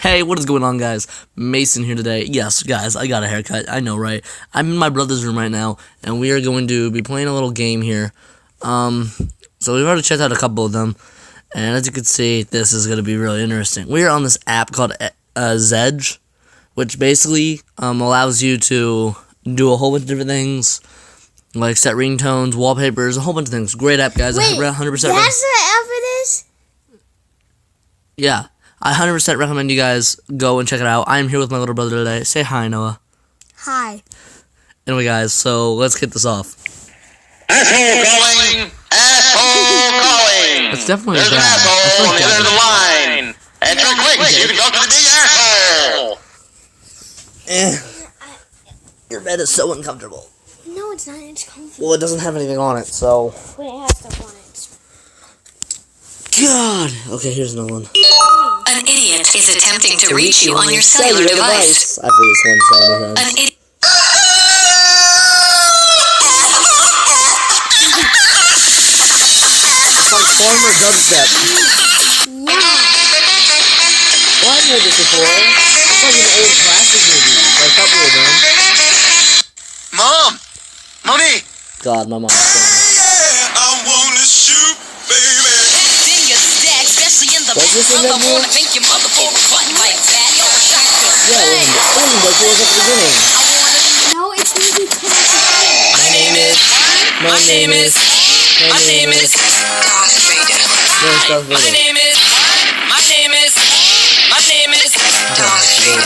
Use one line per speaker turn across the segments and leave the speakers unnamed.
Hey, what is going on, guys? Mason here today. Yes, guys, I got a haircut. I know, right? I'm in my brother's room right now, and we are going to be playing a little game here. So we've already checked out a couple of them, and as you can see, this is going to be really interesting. We are on this app called Zedge, which basically allows you to do a whole bunch of different things, like set ringtones, wallpapers, a whole bunch of things. Great app, guys.
Wait,
100%.
That's the app it is?
Yeah. I 100% recommend you guys go and check it out. I am here with my little brother today. Say hi, Noah.
Hi.
Anyway, guys, so let's get this off.
Asshole calling! Asshole calling!
It's definitely
There's an
bad.
asshole on the other end of the
bad.
line. Answer quick, you can talk to the big asshole!
Your bed is so uncomfortable.
No, it's not. It's comfy.
Well, it doesn't have anything on it, so...
Wait, it has stuff on it.
God! Okay, here's another one.
An idiot is attempting to reach you on your cellular device.
I've heard this one so many times.
An idiot.
It's like former dubstep.
Yeah.
Well, I've heard this before. It's like an old classic movie. Like a couple of them.
Mom! Mommy!
God, my mom's saying
I wanna shoot, baby!
What's this in that movie? Yeah, it wasn't like it was at the beginning.
No, it's maybe 10.
My name is... No, Darth Vader.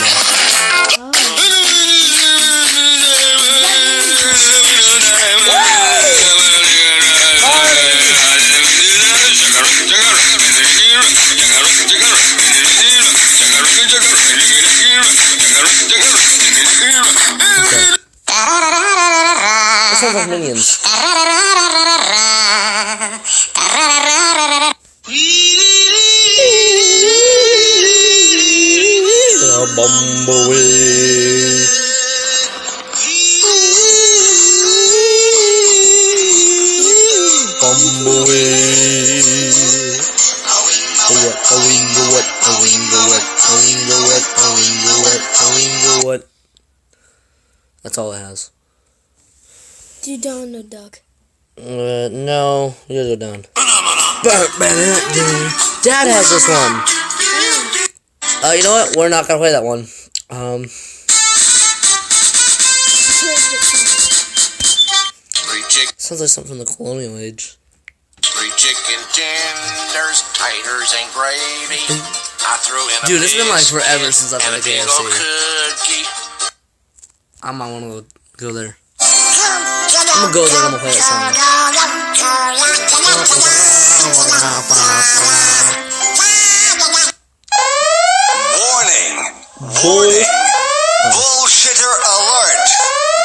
Darth Vader. That sounds like Minions. Bumblebee. What? That's all it has.
You don't know, Doug.
No. You gotta go down. Dad has this one. You know what? We're not gonna play that one. Sounds like something from the colonial age.
3 chicken tenders, taters, and gravy. I threw in a
Dude, it's been like
biscuit
forever since I've been
and a
at
big
KFC.
old cookie.
I might want to go there. I'm gonna go there and I'm gonna play that song.
Warning! Warning! Bullshitter alert!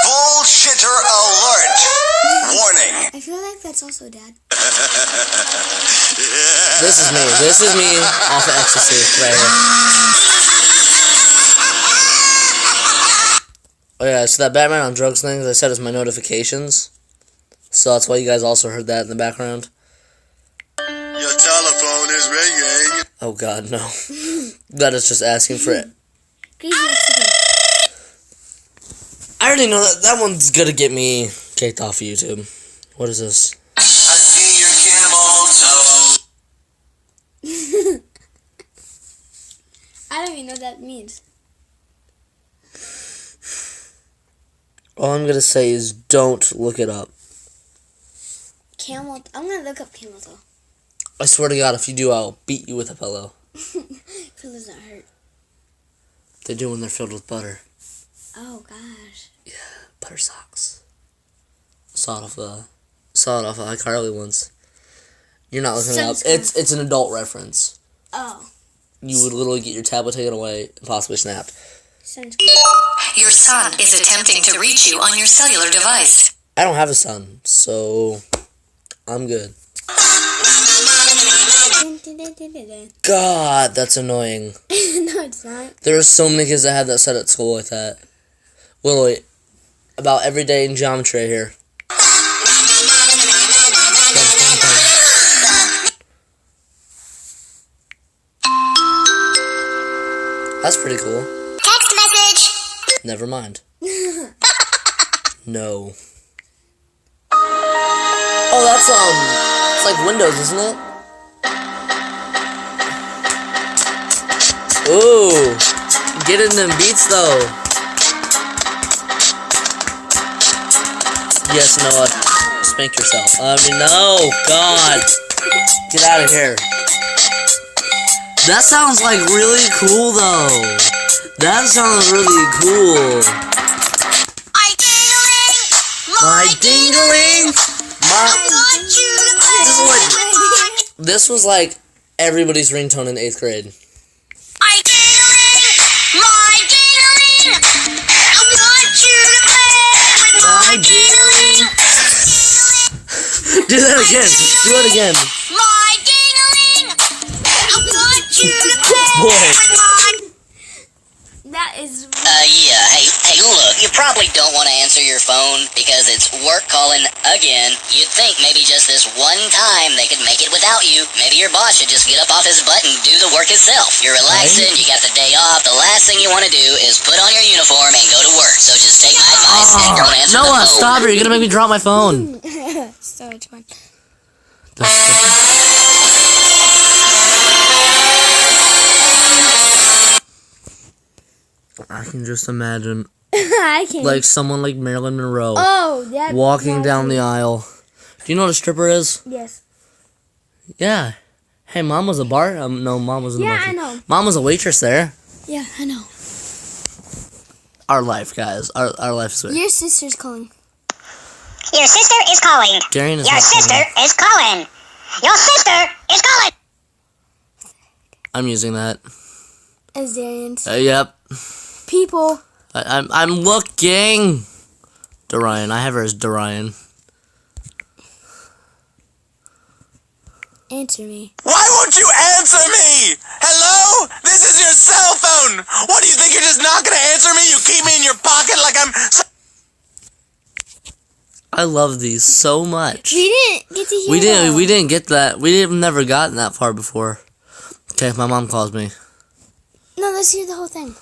Bullshitter alert! Warning!
I feel like that's also Dad.
This is me. This is me off of ecstasy right here. Oh yeah, so that Batman on drugs thing, as I said, is my notifications. So that's why you guys also heard that in the background.
Your telephone is ringing.
Oh god, no. That is just asking for it. I already know that one's gonna get me kicked off of YouTube. What is this?
I see your camel toe.
I don't even know what that means.
All I'm gonna say is don't look it up.
Camel. I'm gonna look up camel toe.
I swear to God, if you do, I'll beat you with a pillow.
Pillows don't hurt.
They do when they're filled with butter.
Oh gosh.
Yeah, butter socks. Saw it off iCarly once. You're not looking it up. It's an adult reference.
Oh.
You would literally get your tablet taken away and possibly snapped.
Your son is attempting to reach you on your cellular device.
I don't have a son, so I'm good. God, that's annoying.
No, it's not.
There are so many kids that had that set at school like that. Literally, about every day in geometry here. That's pretty cool.
Text message.
Never mind. No. Oh, that's it's like Windows, isn't it? Ooh, get in them beats though. Yes, Noah, spank yourself. No, God, get out of here. That sounds like really cool though. That sounds really cool. My dingling, This was like everybody's ringtone in 8th grade. Do that again. Do it again.
My ding-a-ling, I want you to play
Boy.
with my...
That is.
Yeah, hey, look, you probably don't want to answer your phone because it's work calling again. You'd think maybe just this one time they could make it without you. Maybe your boss should just get up off his butt and do the work himself. You're relaxing, you got the day off, the last thing you want to do is put on your uniform and go to work. So just take my advice and don't answer the
Noah,
phone.
stop it. You're going to make me drop my phone.
So much fun.
I can just imagine,
I can't.
like, someone like Marilyn Monroe
Oh, that.
walking down the aisle. Do you know what a stripper is?
Yes.
Yeah. Hey, Mom was a bar. No, Mom was in the
Yeah,
bar.
I know.
Mom was a waitress there.
Yeah, I know.
Our life, guys. Our life is.
Your sister's calling.
Your sister is calling.
Darian is
Your
not
sister
calling.
is calling. Your sister is calling.
I'm using that.
As Darian's.
Yep.
People.
I'm looking. Darian. I have her as Darian.
Answer me.
Why won't you answer me? Hello? This is your cell phone. What, do you think you're just not going to answer me? You keep me in your pocket like I'm...
I love these so much.
We didn't get to hear.
We didn't get that. We've never gotten that far before. Okay, my mom calls me.
No, let's hear the whole thing.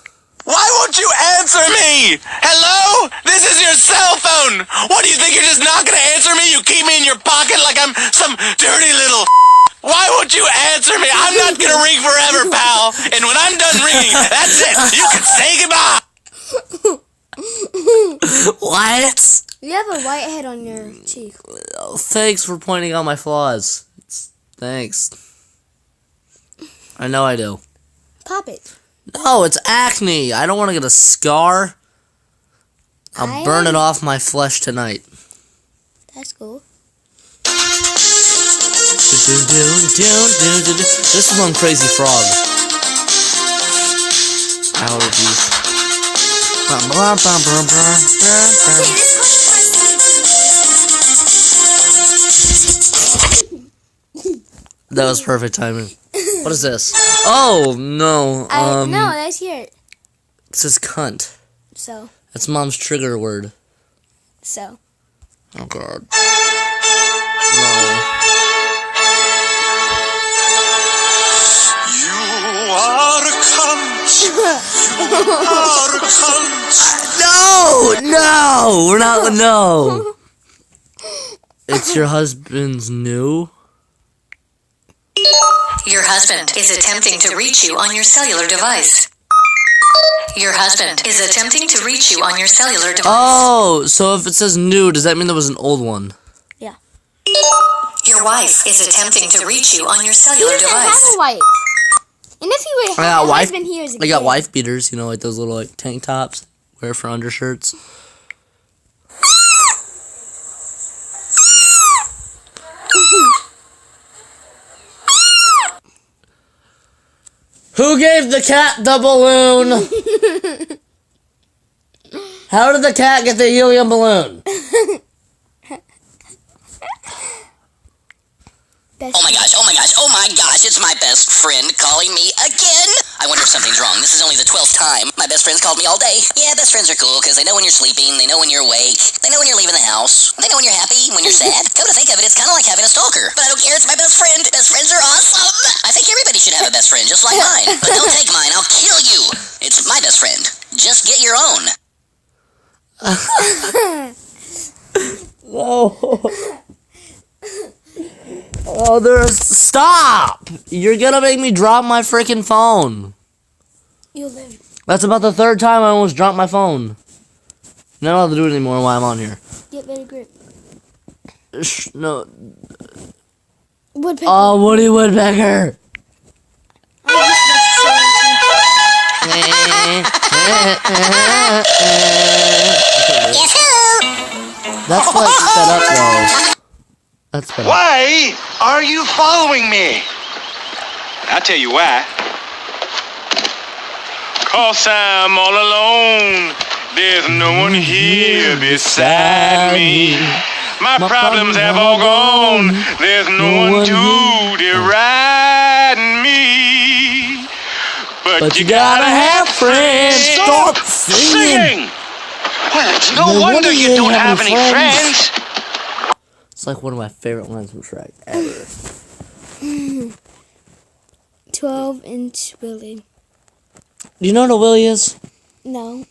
Why won't you answer me? Hello? This is your cell phone. What, do you think you're just not going to answer me? You keep me in your pocket like I'm some dirty little... Why won't you answer me? I'm not going to ring forever, pal. And when I'm done ringing, that's it. You can say goodbye.
What?
You have a white head on your cheek.
Oh, thanks for pointing out my flaws. Thanks. I know I do.
Pop it.
No, it's acne. I don't want to get a scar. I'll burn it off my flesh tonight.
That's cool.
This is on Crazy Frog. Allergies. That was perfect timing. What is this? Oh no.
No, let's hear it.
It says cunt.
So.
That's Mom's trigger word.
So.
Oh God. No.
You are a cunt. You are a cunt.
No, we're not. No. It's your husband's new.
Your husband is attempting to reach you on your cellular device. Your husband is attempting to reach you on your cellular device.
Oh, so if it says new, does that mean there was an old one?
Yeah.
Your wife is attempting to reach you on your
He
cellular
doesn't have
device.
a wife. And if he would
I
have
got
a
wife.
husband, he was a
I got
kid.
wife beaters. You know, like those little like tank tops wear for undershirts. Who gave the cat the balloon? How did the cat get the helium balloon?
Oh my gosh, it's my best friend calling me again. I wonder if something's wrong. This is only the 12th time. My best friend's called me all day. Yeah, best friends are cool because they know when you're sleeping, they know when you're awake, they know when you're leaving the house, they know when you're happy, when you're sad. Come to think of it, it's kind of like having a stalker. But I don't care, it's my best friend. Best friends are awesome. I think everybody should have a best friend just like mine. But don't take mine, I'll kill you.
Oh, stop! You're gonna make me drop my freaking phone.
You'll live.
That's about the third time I almost dropped my phone. Not allowed to do it anymore while I'm on here.
Get better grip.
No.
Woodpecker.
Oh, Woody Woodpecker.
Guess who?
That's like sped up though. That's sped up.
Why are you following me? I'll tell you why. 'Cause I'm all alone. There's no one here beside me. My problems have all gone. There's no one to deride me. But you gotta have friends.
Stop singing.
Well, it's no wonder you don't have any friends.
It's like one of my favorite lines from Shrek ever.
12-inch Willie.
Do you know what a Willie is?
No.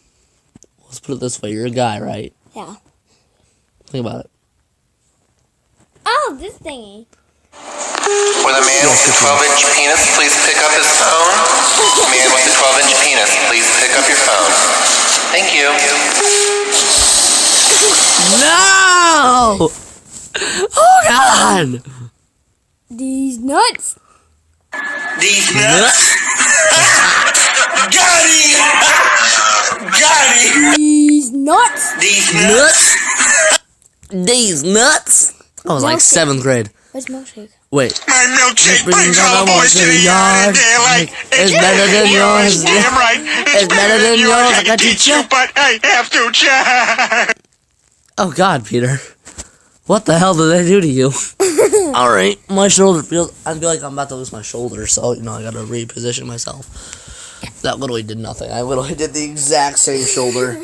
Let's put it this way. You're a guy, right?
Yeah.
Think about it.
Oh, this thingy.
For the man with the 12-inch penis, please pick up his phone. Man with the 12-inch penis, please pick up your phone. Thank you.
No! Oh, God!
These nuts.
These nuts. Got him! Got him!
These nuts.
These nuts.
These nuts! I was like
Milkshake.
7th grade.
Where's milkshake?
Wait.
My milkshake
brings
brings all
all
the boys to the yard. They're like,
It's better than yours.
Damn right.
It's better than yours. I got
teach
you.
you, but I have to try.
Oh, God, Peter. What the hell did I do to you? Alright, my shoulder feels... I feel like I'm about to lose my shoulder, so, you know, I gotta reposition myself. That literally did nothing. I literally did the exact same shoulder.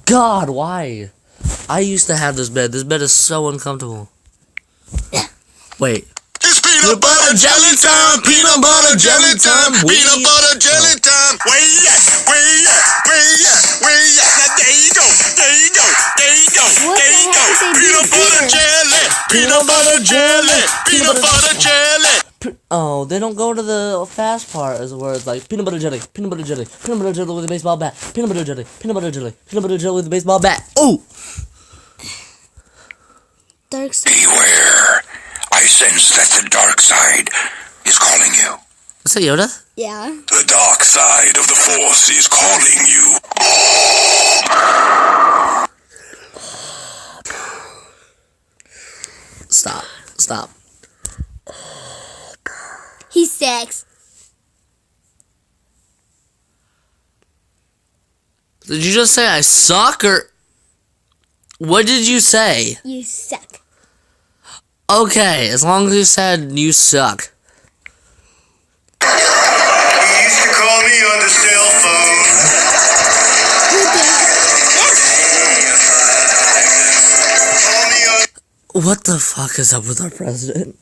God, why? I used to have this bed. This bed is so uncomfortable. Wait.
It's peanut butter jelly time, peanut butter jelly time, peanut butter jelly time. Way at, way at, way at, way at. Now there you go, there you go, there you go,
What
there you
the
go.
heck did they
Peanut
do
butter
here?
jelly, peanut butter jelly, peanut butter jelly.
Oh, they don't go to the fast part as where it's like peanut butter jelly with a baseball bat, peanut butter jelly with a baseball bat. Oh!
Dark side.
Beware, I sense that the dark side is calling you.
Is that Yoda?
Yeah.
The dark side of the Force is calling you.
Stop.
He sucks.
Did you just say I suck, or... What did you say?
You suck.
Okay, as long as you said you suck.
You used to call me on the cell phone. Call me on.
What the fuck is up with our president?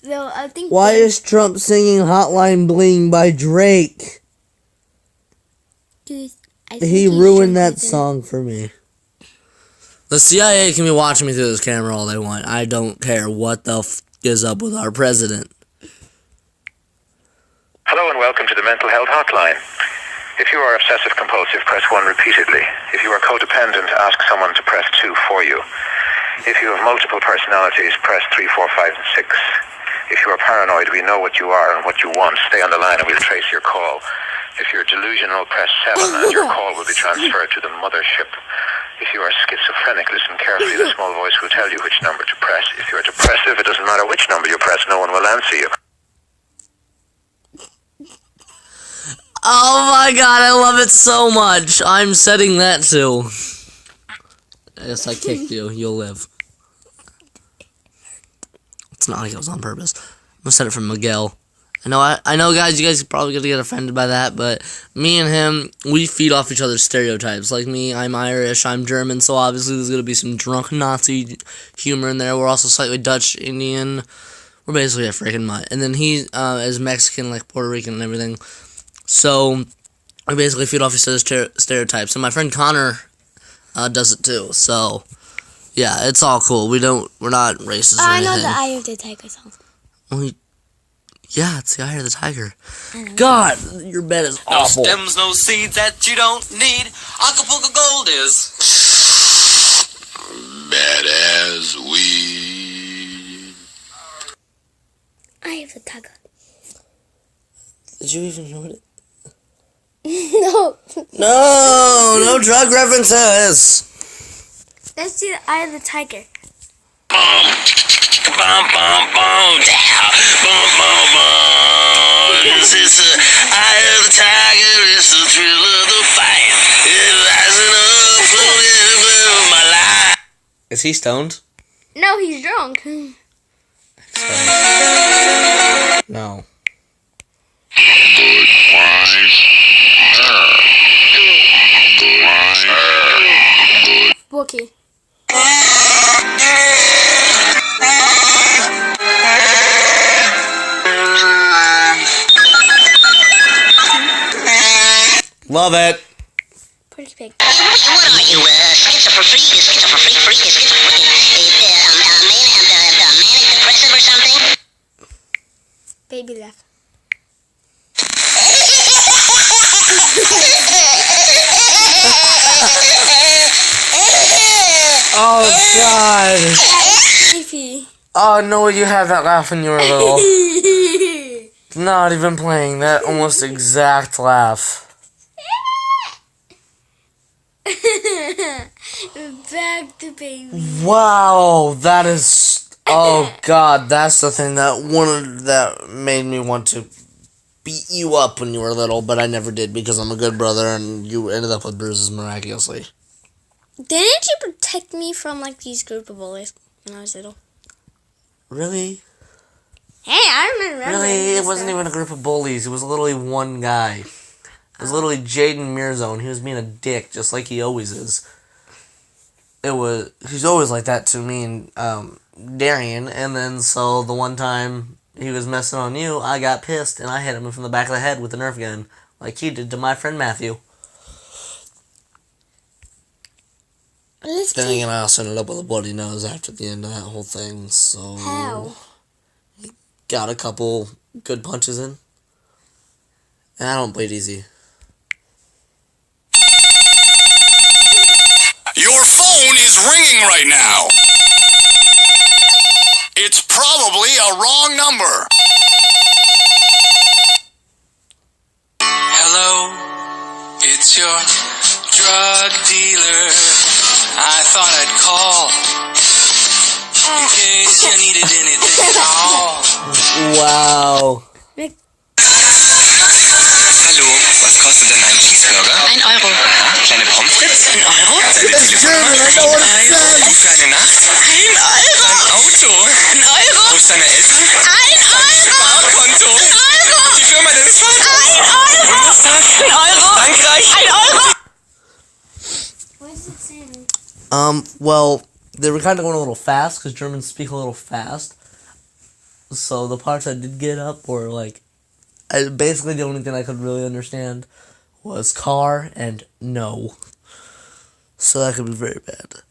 So I think.
Why is Trump singing Hotline Bling by Drake?
I think
He
should
ruined that
do
song for me. The CIA can be watching me through this camera all they want. I don't care what the f is up with our president.
Hello and welcome to the Mental Health Hotline. If you are obsessive compulsive, press 1 repeatedly. If you are codependent, ask someone to press 2 for you. If you have multiple personalities, press 3, 4, 5, and 6. If you are paranoid, we know what you are and what you want. Stay on the line and we'll trace your call. If you're delusional, press 7 and your call will be transferred to the mothership. If you are schizophrenic, listen carefully. The small voice will tell you which number to press. If you are depressive, it doesn't matter which number you press, no one will answer you.
Oh my god, I love it so much. I'm setting that to. Yes, I kicked you. You'll live. It's not like it was on purpose. I'm gonna set it from Miguel. I know, guys. You guys are probably gonna get offended by that, but me and him, we feed off each other's stereotypes. Like me, I'm Irish, I'm German, so obviously there's gonna be some drunk Nazi humor in there. We're also slightly Dutch, Indian. We're basically a freaking mutt. And then he is Mexican, like Puerto Rican and everything. So we basically feed off each other's stereotypes. And my friend Connor, does it too. So yeah, it's all cool. We're not racist or
I
anything.
know the Eye of the Tiger song.
Yeah, it's the Eye of the Tiger. God, your bed is awful.
No stems, no seeds that you don't need. Acapulco Gold is bad as weed.
Eye of the Tiger.
Did you even know it?
No.
No drug references.
Let's do the Eye of the Tiger.
Bum, bum, bum, down. Bum, bum, bum. This is the eye of the tiger. It's the thrill of the fight. It's rising up from my life.
Is he stoned?
No, he's drunk.
No.
Wookie.
Love it.
Pretty big.
What are you, schizophrenic, manic depressive or something?
Baby left.
Oh God.
Fifi.
Oh no, you had that laugh when you were little. Not even playing that almost exact laugh.
Back to baby.
Wow, that is. Oh God, that's the thing that made me want to beat you up when you were little, but I never did because I'm a good brother, and you ended up with bruises miraculously.
Didn't you protect me from like these group of bullies when I was little?
Really?
Hey, I remember.
Really, it wasn't even a group of bullies. It was literally one guy. It was literally Jaden Mirzone. He was being a dick, just like he always is. He's always like that to me and Darian. And then so the one time he was messing on you, I got pissed and I hit him from the back of the head with a Nerf gun, like he did to my friend Matthew. Then again, I also ended up with a bloody nose after the end of that whole thing. So
How?
got a couple good punches in, and I don't bleed easy.
Your phone is ringing right now. It's probably a wrong number. Hello, it's your drug dealer. I thought I'd call in case you needed anything at all.
Wow.
Hallo, was kostet denn ein Cheeseburger?
1 Euro.
Ja, kleine Pommes frites? 1 Euro? Deine Telefonnummer? 1 Euro. Und für eine Nacht? 1 Euro. Ein Auto? 1 Euro. Wo ist deine Eltern? 1 Euro. Sparkonto? 1 Euro. Die Firma deines Vaters? 1 Euro. Bundestag? 1 Euro. Frankreich? 1 Euro.
What is it saying?
Well, they were kind of going a little fast because Germans speak a little fast. So the parts I did get up were like, basically the only thing I could really understand was car and no. So that could be very bad.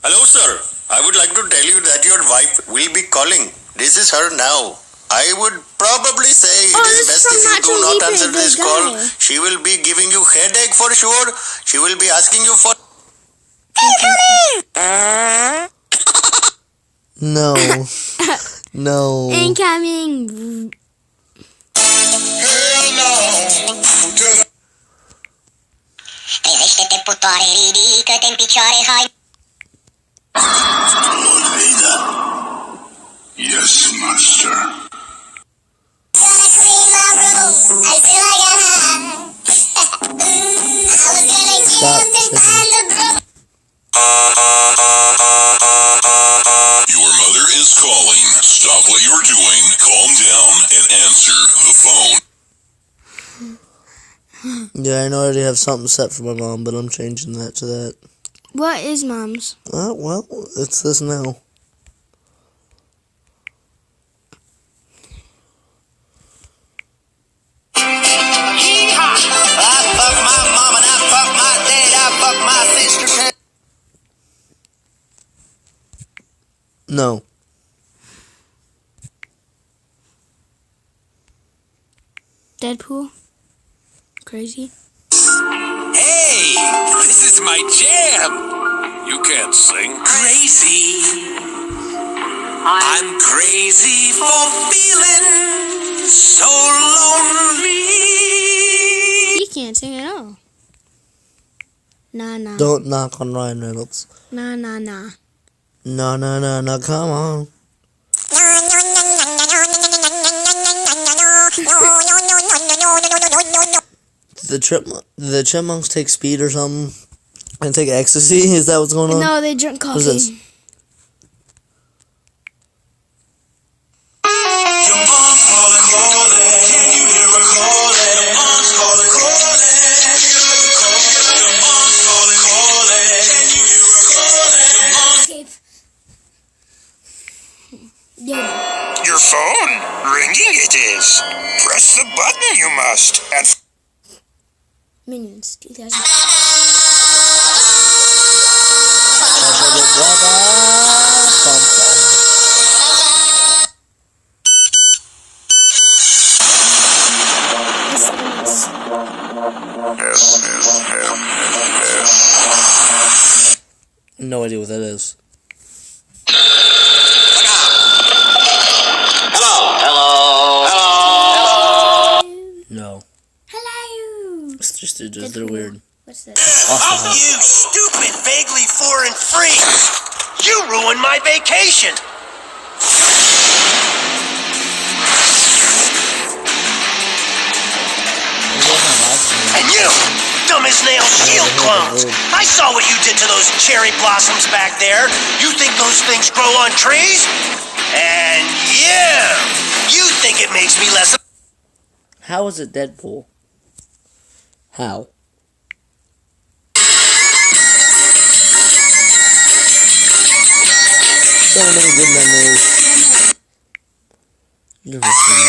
Hello, sir. I would like to tell you that your wife will be calling. This is her now. I would probably say it is best if you do not answer this call. She will be giving you headache for sure. She will be asking you for...
No. No.
Incoming.
Hell no.
Rivestite putore ridicate in picciore hoi.
Yes, master.
Stop singing.
Your mother is calling. Stop what you're doing, calm down, and answer the phone.
Yeah, I know I already have something set for my mom, but I'm changing that to that.
What is mom's?
Well, it's this now.
I fuck my mom and I fuck my dad, I fuck my sister
No.
Deadpool. Crazy.
Hey, this is my jam. You can't sing. Crazy. I'm crazy for feeling so lonely.
He can't sing at all. Nah, nah.
Don't knock on Ryan Reynolds.
Nah, nah, nah.
No, no, no, no, come on. The chipmunks take speed or something and take ecstasy? Is that what's going on?
No, they drink
What is
coffee.
this?
Your mom's calling, calling. Can you hear her calling? Your mom's calling, calling. Your mom's calling, calling. Can you hear her calling?
Yeah.
Your phone ringing it is. Press the button you must. And
Minions 2000.
No idea what that is. No.
Hello.
It's just they're weird.
What's this?
Awesome.
you stupid, vaguely foreign freak! You ruined my vacation! And you, dumb as nails shield clones! I saw what you did to those cherry blossoms back there. You think those things grow on trees? And you think it makes me less...
How is it Deadpool? How? So many good memories. Never seen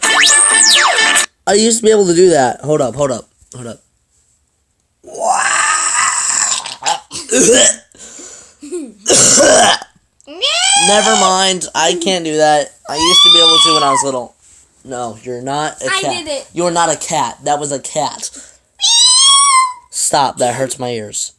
that. I used to be able to do that. Hold up. Never mind. I can't do that. I used to be able to when I was little. No, you're not a cat.
I did it.
You're not a cat. That was a cat. Stop. That hurts my ears.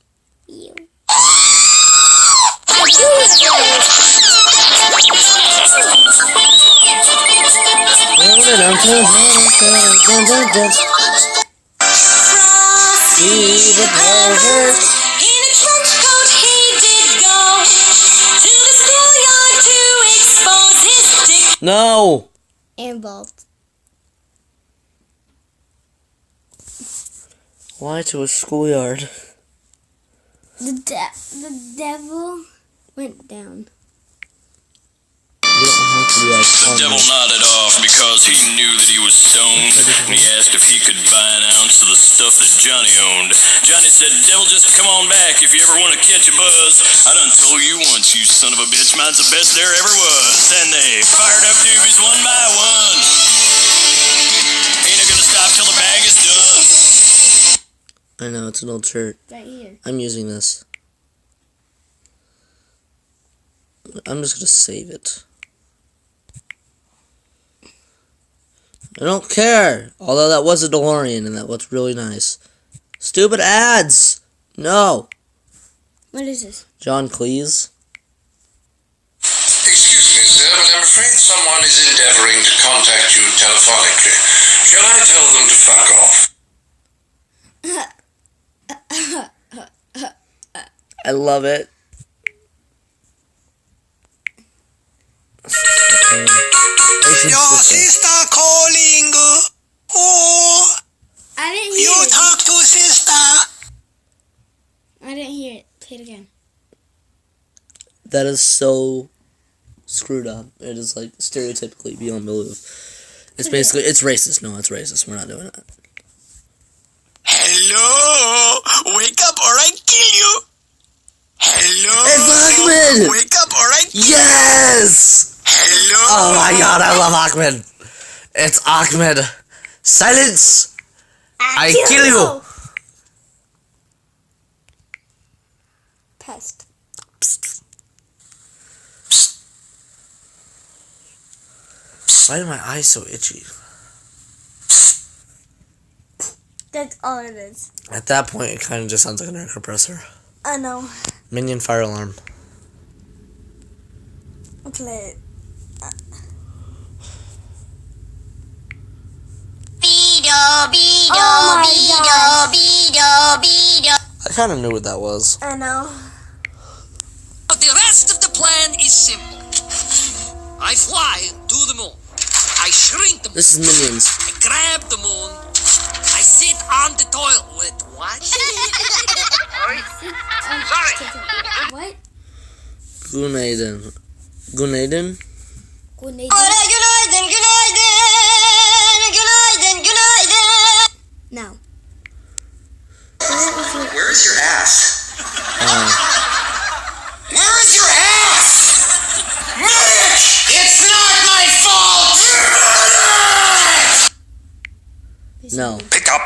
No.
And bald.
Why to a schoolyard?
The devil went down.
You don't have to be like
The devil nodded off because he knew that he was stoned, and he asked if he could buy an ounce of the stuff that Johnny owned. Johnny said, "Devil, just come on back if you ever want to catch a buzz. I done told you once, you son of a bitch, mine's the best there ever was." And they fired up doobies one by one. Ain't it gonna stop till the bag is done.
I know, it's an old shirt.
Right here.
I'm using this. I'm just gonna save it. I don't care. Although that was a DeLorean and that was really nice. Stupid ads! No!
What is this?
John Cleese.
Excuse me, sir, but I'm afraid someone is endeavoring to contact you telephonically. Shall I tell them to fuck off?
I love it.
Your sister calling. Oh,
I didn't hear
you
it.
talk to sister.
I didn't hear it. Play it again.
That is so screwed up. It is like stereotypically beyond belief. It's basically, it's racist. No, it's racist. We're not doing that.
Hello, wake up or I kill you. Hello,
It's Ahmed!
wake up or I
Yes!
hello.
Oh my god, I love Ahmed. It's Ahmed. Silence! I kill you!
Pest.
Why are my eyes so itchy?
That's all it is.
At that point, it kind of just sounds like an air compressor.
I know.
Minion fire alarm.
I'll play it.
I kind of knew what that was.
I know.
The rest of the plan is simple. I fly to the moon. I shrink the moon.
This is Minions.
I grab the moon. I sit on the toilet. What? Sorry.
What?
Gunaden. Gunaden?
Günaydın. Now.
Where is your ass? Where is your ass? Mitch! It's not my fault!
No.
Pick up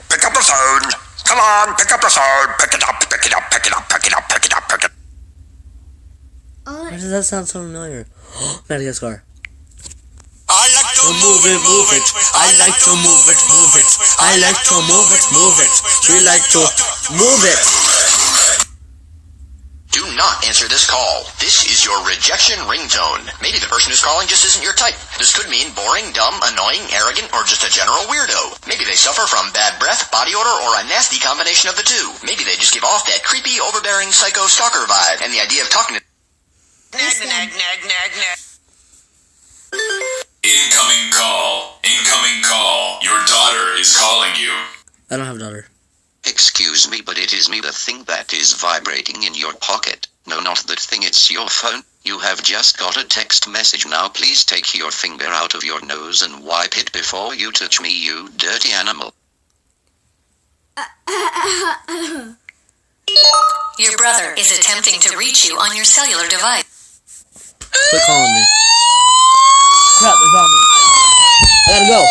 the phone. Come on, pick up the phone. Pick it up, pick it up, pick it up, pick it up, pick it up, pick it up.
Why does that sound so familiar? Madagascar.
I like to
Move it, move it. I like to move it, move it. I like to move it, move it. We like to move it.
Do not answer this call. This is your rejection ringtone. Maybe the person who's calling just isn't your type. This could mean boring, dumb, annoying, arrogant, or just a general weirdo. Maybe they suffer from bad breath, body odor, or a nasty combination of the two. Maybe they just give off that creepy, overbearing psycho stalker vibe, and the idea of talking to...
Incoming call. Incoming call. Your daughter is calling you.
I don't have a daughter.
Excuse me, but it is me, the thing that is vibrating in your pocket. No, not that thing, it's your phone. You have just got a text message. Now please take your finger out of your nose and wipe it before you touch me, you dirty animal.
Your brother is attempting to reach you on your cellular device.
Quit calling me. Crap, they found me. I gotta go.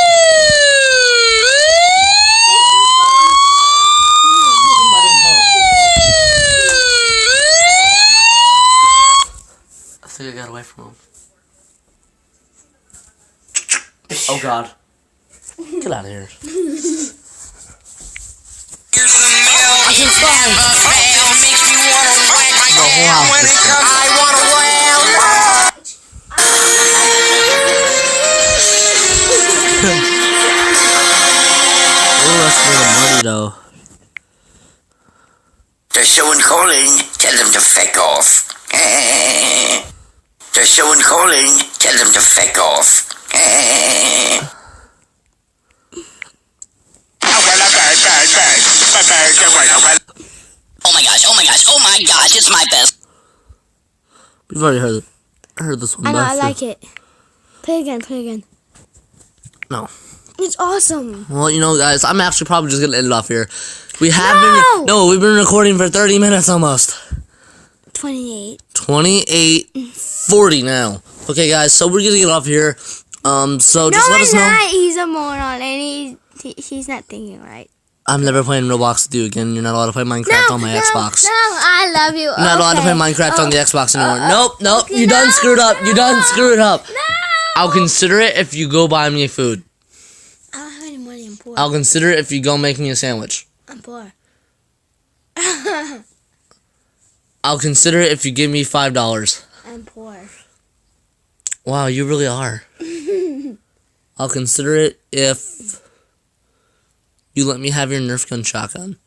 I think I got away from him. Oh God. Get out of here. I can fly. The whole house is that's for the money though.
There's someone calling. Tell them to feck off. There's someone calling. Tell them to feck off.
Oh my gosh, oh my gosh, oh my gosh, it's my best.
We've already heard this one.
I know,
but
I like it. Play again, play again.
No.
It's awesome.
Well, you know, guys, I'm actually probably just gonna end it off here. We have been we've been recording for 30 minutes almost.
28.
28:40 now. Okay, guys, so we're gonna get off here. So just let us know.
No, he's a moron, and he's not thinking right.
I'm never playing Roblox with you again. You're not allowed to play Minecraft on my Xbox.
No, I love you.
You're not allowed to play Minecraft on the Xbox anymore. Nope.
Okay,
You done screwed up. You done screwed up.
No.
I'll consider it if you go buy me food.
I don't have any money. I'm poor.
I'll consider it if you go make me a sandwich.
I'm poor.
I'll consider it if you give me $5.
I'm poor.
Wow, you really are. I'll consider it if you let me have your Nerf gun shotgun.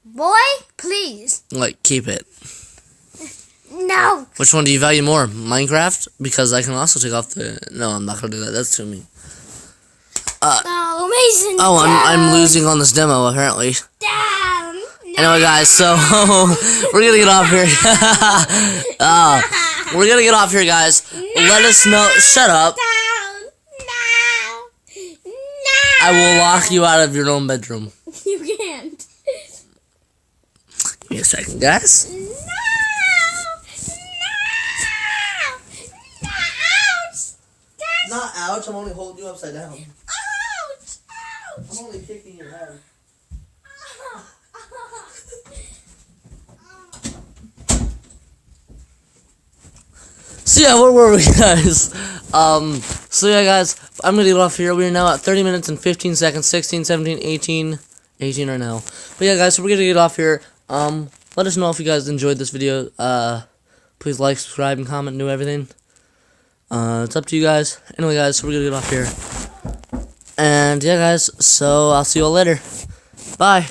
Boy, please.
Like, keep it.
No.
Which one do you value more? Minecraft? Because I can also take off the... No, I'm not going to do that. That's too mean.
No, Mason.
Oh, I'm losing on this demo, apparently.
Down.
Anyway, guys, so we're going to get off here. We're going to get off here, guys. Let us know... Shut up. I will lock you out of your own bedroom.
You can't.
Give me a second, guys. Not ouch, I'm only holding you upside down.
Ouch!
I'm only kicking your head. So yeah, where were we, guys? So yeah, guys, I'm gonna get off here. We are now at 30 minutes and 15 seconds, 16, 17, 18 right now. But yeah, guys, so we're gonna get off here. Let us know if you guys enjoyed this video. Please like, subscribe, and comment, and do everything. It's up to you guys. Anyway, guys, so we're gonna get off here. And yeah, guys, so I'll see you all later. Bye.